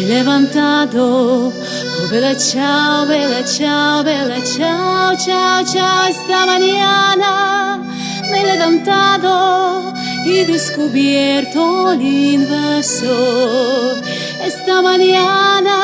levantado. Oh, bella ciao, bella ciao, bella ciao, ciao, ciao. Esta mañana me he levantado y descubierto el invasor. Esta mañana